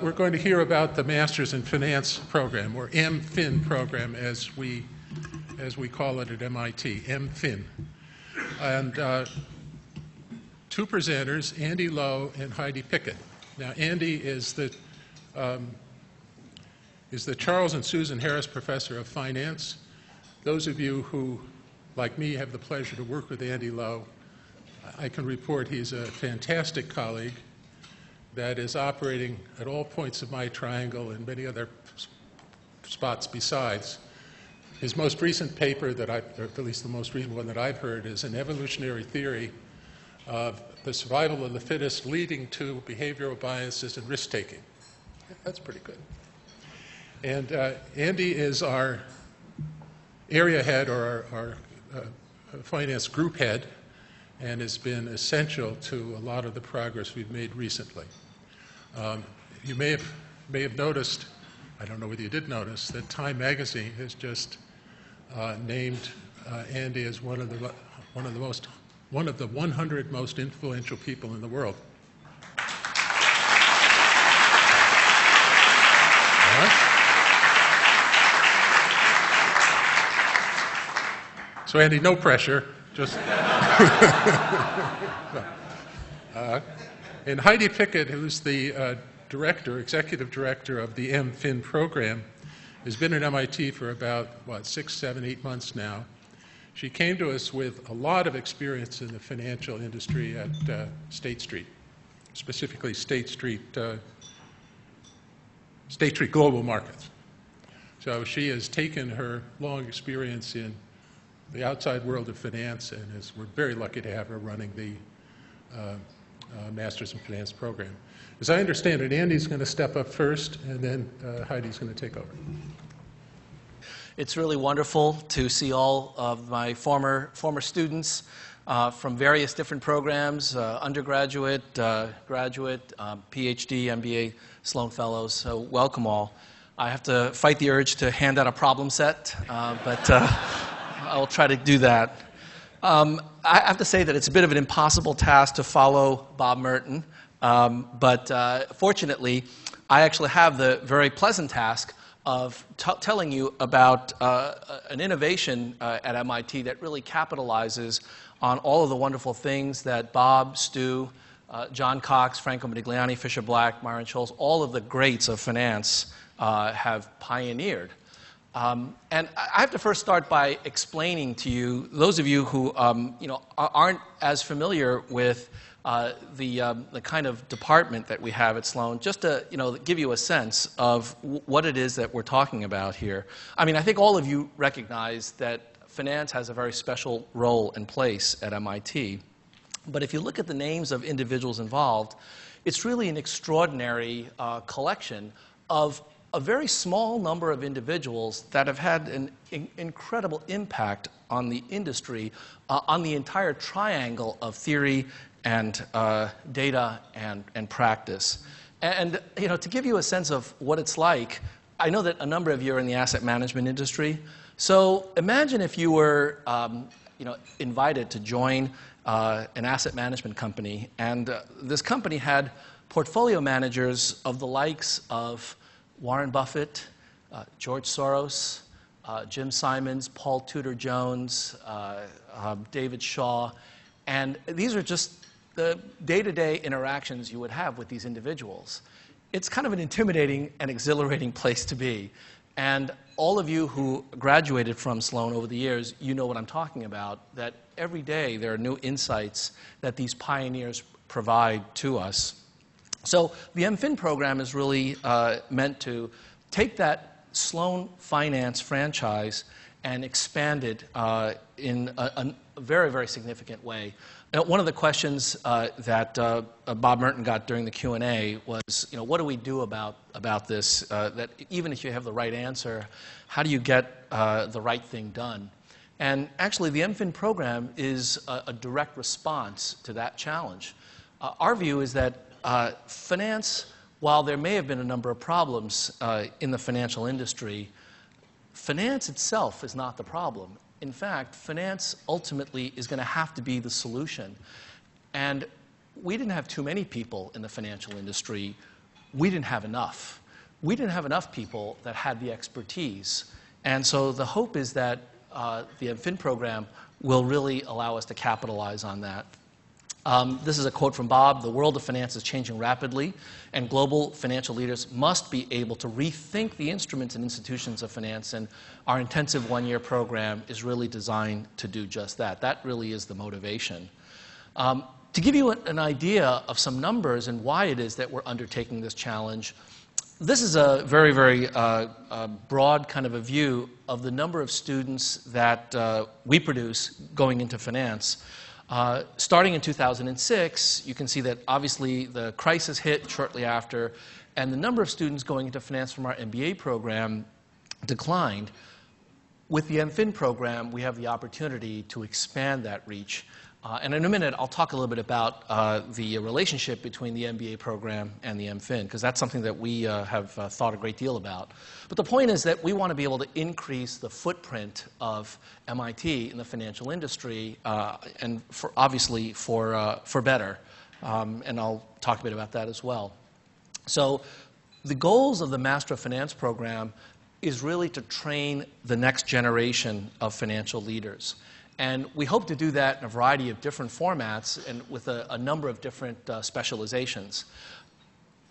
We're going to hear about the Masters in Finance program, or MFin program, as we call it at MIT, MFin. And two presenters, Andy Lo and Heidi Pickett. Now, Andy is the Charles and Susan Harris Professor of Finance. Those of you who, like me, have the pleasure to work with Andy Lo, I can report he's a fantastic colleague that is operating at all points of my triangle and many other spots besides. His most recent paper or at least the most recent one that I've heard, is an evolutionary theory of the survival of the fittest leading to behavioral biases and risk-taking. That's pretty good. And Andy is our area head, or our finance group head, and has been essential to a lot of the progress we've made recently. You may have noticed, I don't know whether you did notice, that Time Magazine has just named Andy as one of the 100 most influential people in the world. So Andy, no pressure, just. And Heidi Pickett, who's the executive director of the MFin program, has been at MIT for about, 6, 7, 8 months now. She came to us with a lot of experience in the financial industry at State Street, specifically State Street Global Markets. So she has taken her long experience in the outside world of finance, and we're very lucky to have her running the Masters in Finance program. As I understand it, Andy's going to step up first, and then Heidi's going to take over. It's really wonderful to see all of my former students from various different programs, undergraduate, graduate, PhD, MBA, Sloan Fellows. So welcome all. I have to fight the urge to hand out a problem set, but I'll try to do that. I have to say that it's a bit of an impossible task to follow Bob Merton, but fortunately, I actually have the very pleasant task of telling you about an innovation at MIT that really capitalizes on all of the wonderful things that Bob, Stu, John Cox, Franco Modigliani, Fisher Black, Myron Scholes, all of the greats of finance have pioneered. And I have to first start by explaining to you, those of you who aren't as familiar with the kind of department that we have at Sloan, just to give you a sense of what it is that we're talking about here. I mean, I think all of you recognize that finance has a very special role and place at MIT. But if you look at the names of individuals involved, it's really an extraordinary collection of a very small number of individuals that have had an incredible impact on the industry, on the entire triangle of theory and data and practice. And to give you a sense of what it's like, I know that a number of you are in the asset management industry. So imagine if you were invited to join an asset management company, and this company had portfolio managers of the likes of Warren Buffett, George Soros, Jim Simons, Paul Tudor Jones, David Shaw, and these are just the day-to-day interactions you would have with these individuals. It's kind of an intimidating and exhilarating place to be. And all of you who graduated from Sloan over the years, you know what I'm talking about, that every day there are new insights that these pioneers provide to us. So the MFin program is really meant to take that Sloan Finance franchise and expand it in a very, very significant way. Now, one of the questions that Bob Merton got during the Q&A was, what do we do about this? That even if you have the right answer, how do you get the right thing done? And actually, the MFin program is a direct response to that challenge. Our view is that finance, while there may have been a number of problems in the financial industry, finance itself is not the problem. In fact, finance ultimately is going to have to be the solution. And we didn't have too many people in the financial industry we didn't have enough. We didn't have enough people that had the expertise. And so the hope is that the MFin program will really allow us to capitalize on that. This is a quote from Bob: "The world of finance is changing rapidly, and global financial leaders must be able to rethink the instruments and institutions of finance, and our intensive one-year program is really designed to do just that." That really is the motivation. To give you an idea of some numbers and why it is that we're undertaking this challenge, this is a very, very broad kind of a view of the number of students that we produce going into finance. Starting in 2006, you can see that obviously the crisis hit shortly after, and the number of students going into finance from our MBA program declined. With the MFin program, we have the opportunity to expand that reach. And in a minute, I'll talk a little bit about the relationship between the MBA program and the MFin, because that's something that we have thought a great deal about. But the point is that we want to be able to increase the footprint of MIT in the financial industry, and obviously for better. And I'll talk a bit about that as well. So the goals of the Master of Finance program is really to train the next generation of financial leaders. And we hope to do that in a variety of different formats and with a number of different specializations.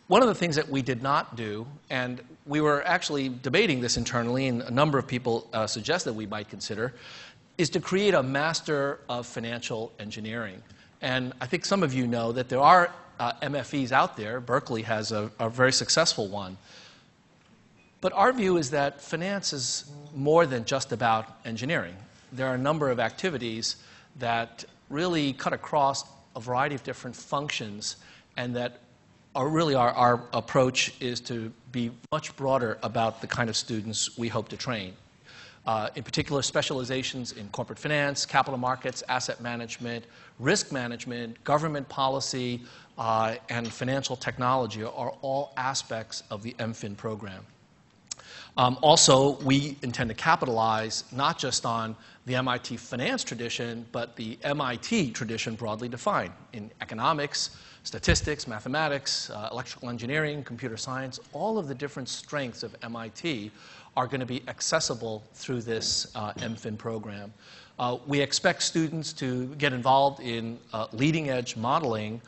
One of the things that we did not do, and we were actually debating this internally, and a number of people suggested we might consider, is to create a Master of Financial Engineering. And I think some of you know that there are MFEs out there. Berkeley has a very successful one. But our view is that finance is more than just about engineering. There are a number of activities that really cut across a variety of different functions, and that are really our approach is to be much broader about the kind of students we hope to train. In particular, specializations in corporate finance, capital markets, asset management, risk management, government policy, and financial technology are all aspects of the MFin program. Also, we intend to capitalize not just on the MIT finance tradition, but the MIT tradition broadly defined in economics, statistics, mathematics, electrical engineering, computer science. All of the different strengths of MIT are going to be accessible through this MFin program. We expect students to get involved in leading-edge modeling,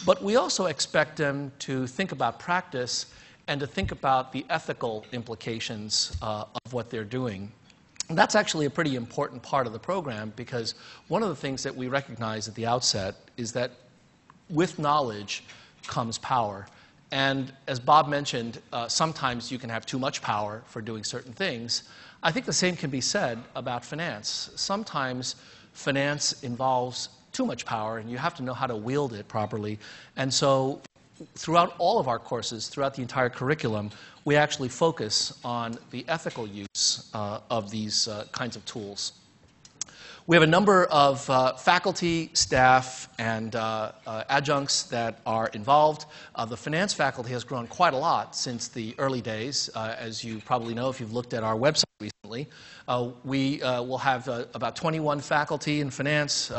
but we also expect them to think about practice and to think about the ethical implications of what they're doing. And that's actually a pretty important part of the program, because one of the things that we recognize at the outset is that with knowledge comes power. And as Bob mentioned, sometimes you can have too much power for doing certain things. I think the same can be said about finance. Sometimes finance involves too much power, and you have to know how to wield it properly. And so throughout all of our courses, throughout the entire curriculum, we actually focus on the ethical use of these kinds of tools. We have a number of faculty, staff, and adjuncts that are involved. The finance faculty has grown quite a lot since the early days. As you probably know if you've looked at our website recently, we will have about 21 faculty in finance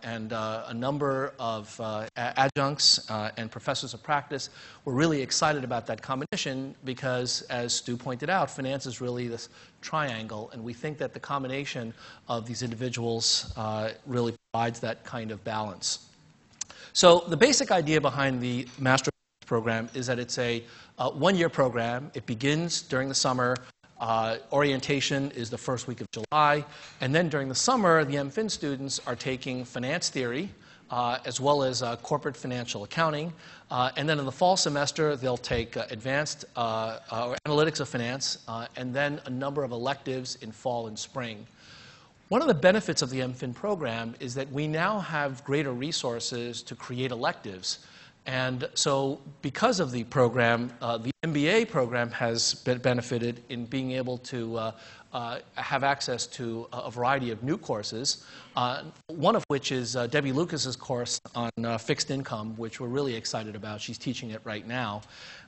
and a number of adjuncts and professors of practice. We're really excited about that combination because, as Stu pointed out, finance is really this triangle, and we think that the combination of these individuals really provides that kind of balance. So the basic idea behind the Master of Finance program is that it's a one-year program. It begins during the summer. Orientation is the first week of July, and then during the summer, the MFin students are taking finance theory, as well as corporate financial accounting. And then in the fall semester, they'll take advanced analytics of finance, and then a number of electives in fall and spring. One of the benefits of the MFin program is that we now have greater resources to create electives. And so because of the program, the MBA program has benefited in being able to have access to a variety of new courses, one of which is Debbie Lucas's course on fixed income, which we're really excited about. She's teaching it right now.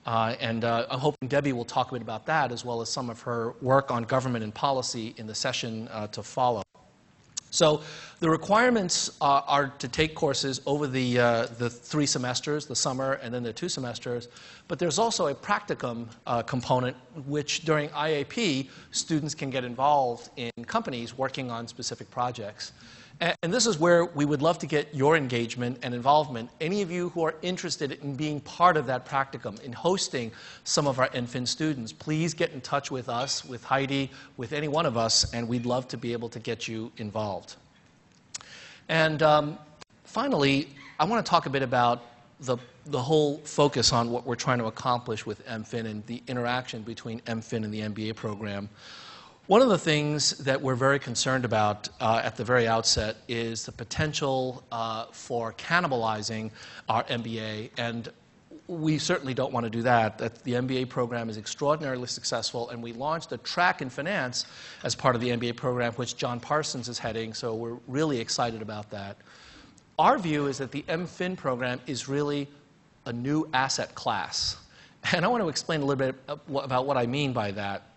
And I'm hoping Debbie will talk a bit about that, as well as some of her work on government and policy in the session to follow. So the requirements are to take courses over the 3 semesters, the summer and then the 2 semesters, but there's also a practicum component which during IAP students can get involved in companies working on specific projects. And this is where we would love to get your engagement and involvement. Any of you who are interested in being part of that practicum, in hosting some of our MFin students, please get in touch with us, with Heidi, with any one of us, and we'd love to be able to get you involved. And finally, I want to talk a bit about the whole focus on what we're trying to accomplish with MFin and the interaction between MFin and the MBA program. One of the things that we're very concerned about at the very outset is the potential for cannibalizing our MBA, and we certainly don't want to do that. The MBA program is extraordinarily successful, and we launched a track in finance as part of the MBA program, which John Parsons is heading, so we're really excited about that. Our view is that the MFin program is really a new asset class, and I want to explain a little bit about what I mean by that.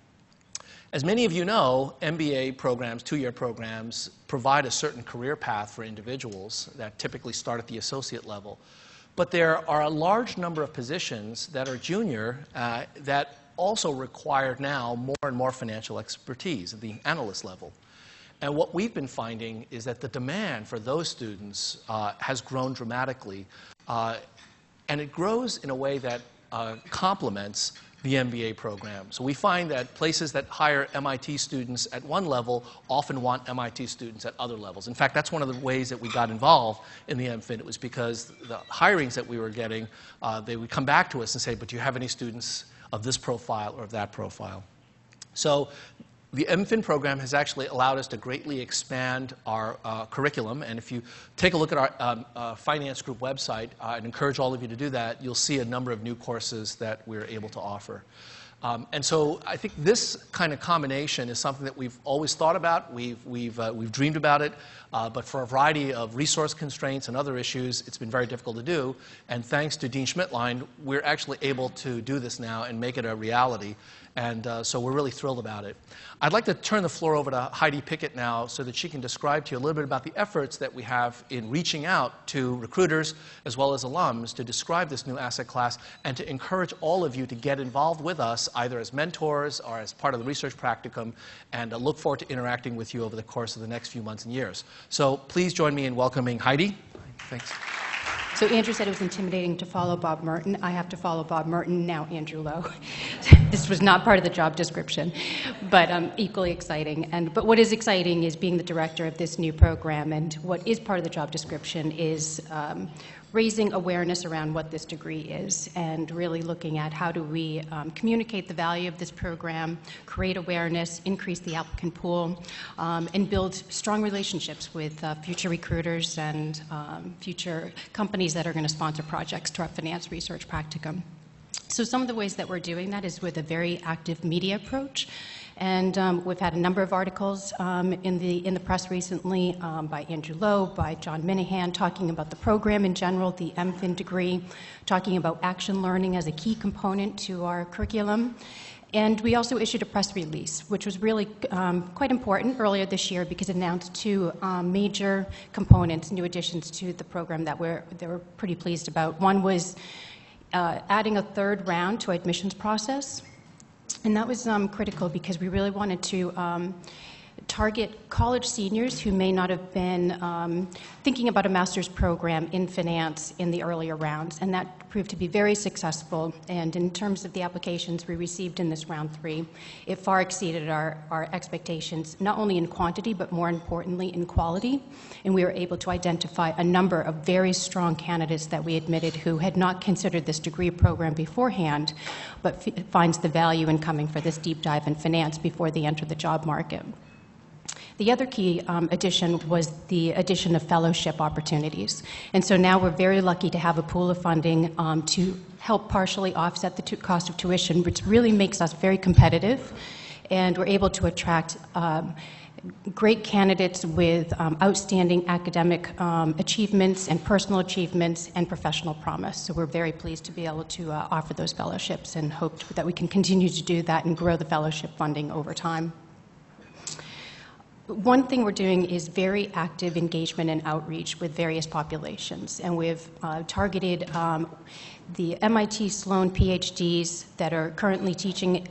As many of you know, MBA programs, 2-year programs, provide a certain career path for individuals that typically start at the associate level. But there are a large number of positions that are junior that also require now more and more financial expertise at the analyst level. And what we've been finding is that the demand for those students has grown dramatically, and it grows in a way that complements the MBA program. So we find that places that hire MIT students at one level often want MIT students at other levels. In fact, that's one of the ways that we got involved in the MFin. It was because the hirings that we were getting, they would come back to us and say, but do you have any students of this profile or of that profile? So the MFin program has actually allowed us to greatly expand our curriculum, and if you take a look at our finance group website, I'd encourage all of you to do that. You'll see a number of new courses that we're able to offer. And so I think this kind of combination is something that we've always thought about. We've dreamed about it, but for a variety of resource constraints and other issues, it's been very difficult to do. And thanks to Dean Schmidtlein, we're actually able to do this now and make it a reality. And so we're really thrilled about it. I'd like to turn the floor over to Heidi Pickett now so that she can describe to you a little bit about the efforts that we have in reaching out to recruiters as well as alums to describe this new asset class and to encourage all of you to get involved with us either as mentors or as part of the research practicum, and look forward to interacting with you over the course of the next few months and years. So please join me in welcoming Heidi. Thanks. So Andrew said it was intimidating to follow Bob Merton. I have to follow Bob Merton, now Andrew Lowe. This was not part of the job description, but equally exciting. But what is exciting is being the director of this new program, and what is part of the job description is raising awareness around what this degree is and really looking at how do we communicate the value of this program, create awareness, increase the applicant pool, and build strong relationships with future recruiters and future companies that are going to sponsor projects to our finance research practicum. So some of the ways that we're doing that is with a very active media approach. And we've had a number of articles in the press recently by Andrew Lowe, by John Minahan, talking about the program in general, the MFin degree, talking about action learning as a key component to our curriculum. And we also issued a press release, which was really quite important earlier this year because it announced 2 major components, new additions to the program that we're pretty pleased about. One was adding a 3rd round to our admissions process. And that was critical because we really wanted to target college seniors who may not have been thinking about a master's program in finance in the earlier rounds. And that proved to be very successful. And in terms of the applications we received in this round 3, it far exceeded our expectations, not only in quantity, but more importantly in quality. And we were able to identify a number of very strong candidates that we admitted who had not considered this degree program beforehand, but finds the value in coming for this deep dive in finance before they enter the job market. The other key addition was the addition of fellowship opportunities. And so now we're very lucky to have a pool of funding to help partially offset the cost of tuition, which really makes us very competitive. And we're able to attract great candidates with outstanding academic achievements and personal achievements and professional promise. So we're very pleased to be able to offer those fellowships and hope that we can continue to do that and grow the fellowship funding over time. one thing we're doing is very active engagement and outreach with various populations. And we've targeted the MIT Sloan PhDs that are currently teaching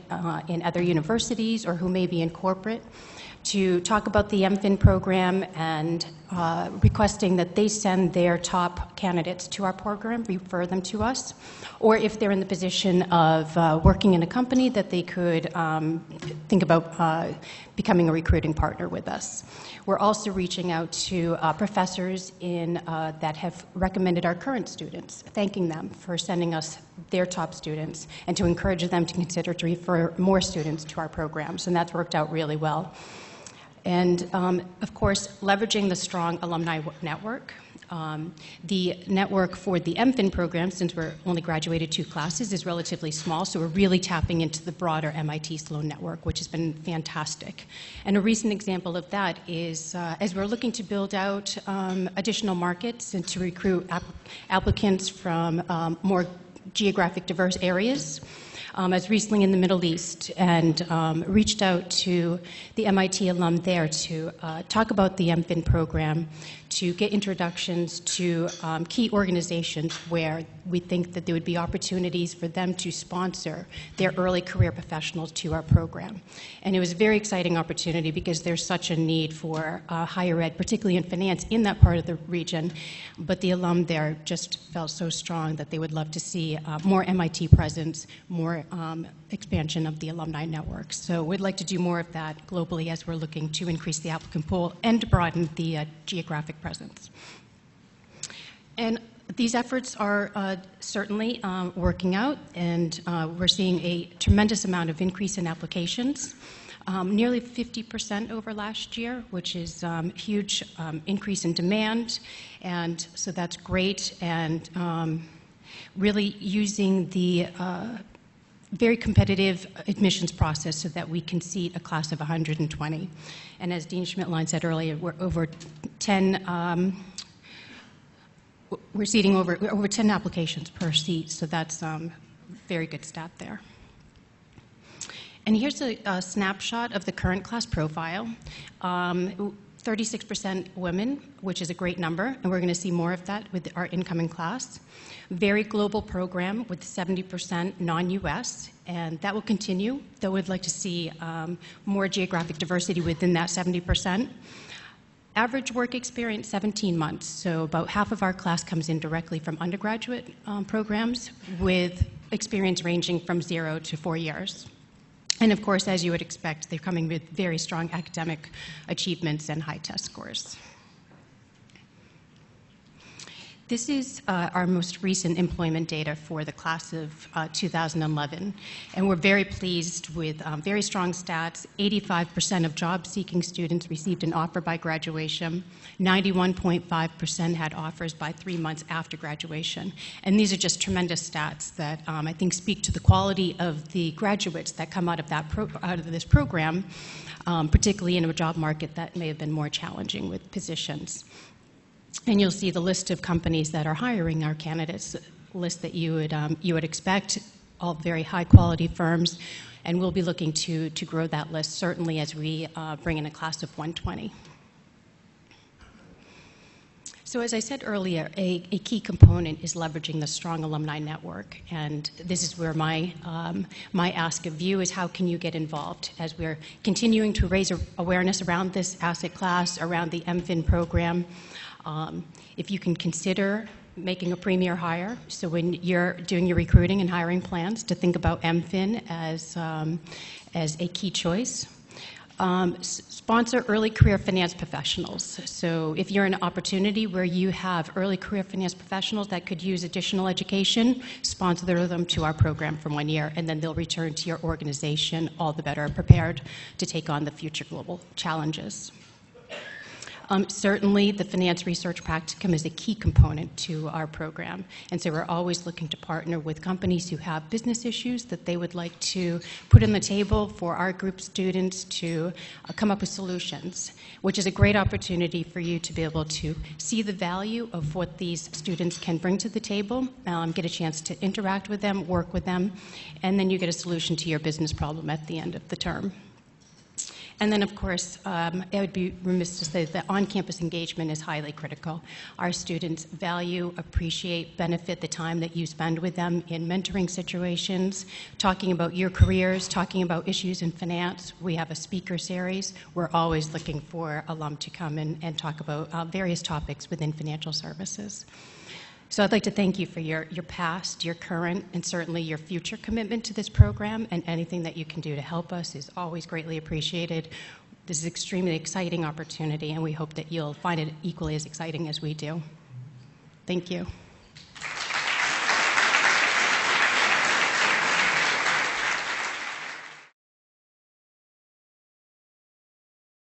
in other universities or who may be in corporate to talk about the MFin program and requesting that they send their top candidates to our program, refer them to us, or if they're in the position of working in a company, that they could think about becoming a recruiting partner with us. We're also reaching out to professors that have recommended our current students, thanking them for sending us their top students, and to encourage them to consider to refer more students to our programs, and that's worked out really well. And, of course, leveraging the strong alumni network. The network for the MFin program, since we're only graduated 2 classes, is relatively small, so we're really tapping into the broader MIT Sloan network, which has been fantastic. And a recent example of that is, as we're looking to build out additional markets and to recruit applicants from more geographic diverse areas, as recently in the Middle East, and reached out to the MIT alum there to talk about the MFin program, to get introductions to key organizations where we think that there would be opportunities for them to sponsor their early career professionals to our program. And it was a very exciting opportunity because there's such a need for higher ed, particularly in finance, in that part of the region. But the alum there just felt so strong that they would love to see more MIT presence, more expansion of the alumni network. So we'd like to do more of that globally as we're looking to increase the applicant pool and to broaden the geographic presence. And these efforts are certainly working out, and we're seeing a tremendous amount of increase in applications. Nearly 50% over last year, which is a huge increase in demand, and so that's great, and really using the very competitive admissions process so that we can seat a class of 120. And as Dean Schmidtlein said earlier, we're over 10, we're seating over 10 applications per seat, so that's very good stat there. And here's a snapshot of the current class profile. 36% women, which is a great number, and we're going to see more of that with our incoming class. Very global program with 70% non-US, and that will continue, though we'd like to see more geographic diversity within that 70%. Average work experience, 17 months, so about half of our class comes in directly from undergraduate programs, with experience ranging from 0 to 4 years. And of course, as you would expect, they're coming with very strong academic achievements and high test scores. This is our most recent employment data for the class of 2011, and we're very pleased with very strong stats. 85% of job-seeking students received an offer by graduation. 91.5% had offers by 3 months after graduation. And these are just tremendous stats that I think speak to the quality of the graduates that come out of this program, particularly in a job market that may have been more challenging with positions. And you'll see the list of companies that are hiring our candidates, list that you would expect, all very high-quality firms, and we'll be looking to grow that list, certainly as we bring in a class of 120. So as I said earlier, a key component is leveraging the strong alumni network, and this is where my ask of you is how can you get involved as we're continuing to raise awareness around this asset class, around the MFin program. If you can consider making a premier hire, so when you're doing your recruiting and hiring plans, to think about MFin as a key choice. Sponsor early career finance professionals. So if you're in an opportunity where you have early career finance professionals that could use additional education, sponsor them to our program for 1 year, and then they'll return to your organization all the better prepared to take on the future global challenges. Certainly, the finance research practicum is a key component to our program, and so we're always looking to partner with companies who have business issues that they would like to put on the table for our group of students to come up with solutions, which is a great opportunity for you to be able to see the value of what these students can bring to the table, get a chance to interact with them, work with them, and then you get a solution to your business problem at the end of the term. And then, of course, it would be remiss to say that on-campus engagement is highly critical. Our students value, appreciate, benefit the time that you spend with them in mentoring situations, talking about your careers, talking about issues in finance. We have a speaker series. We're always looking for alum to come and talk about various topics within financial services. So I'd like to thank you for your past, your current, and certainly your future commitment to this program, and anything that you can do to help us is always greatly appreciated. This is an extremely exciting opportunity, and we hope that you'll find it equally as exciting as we do. Thank you.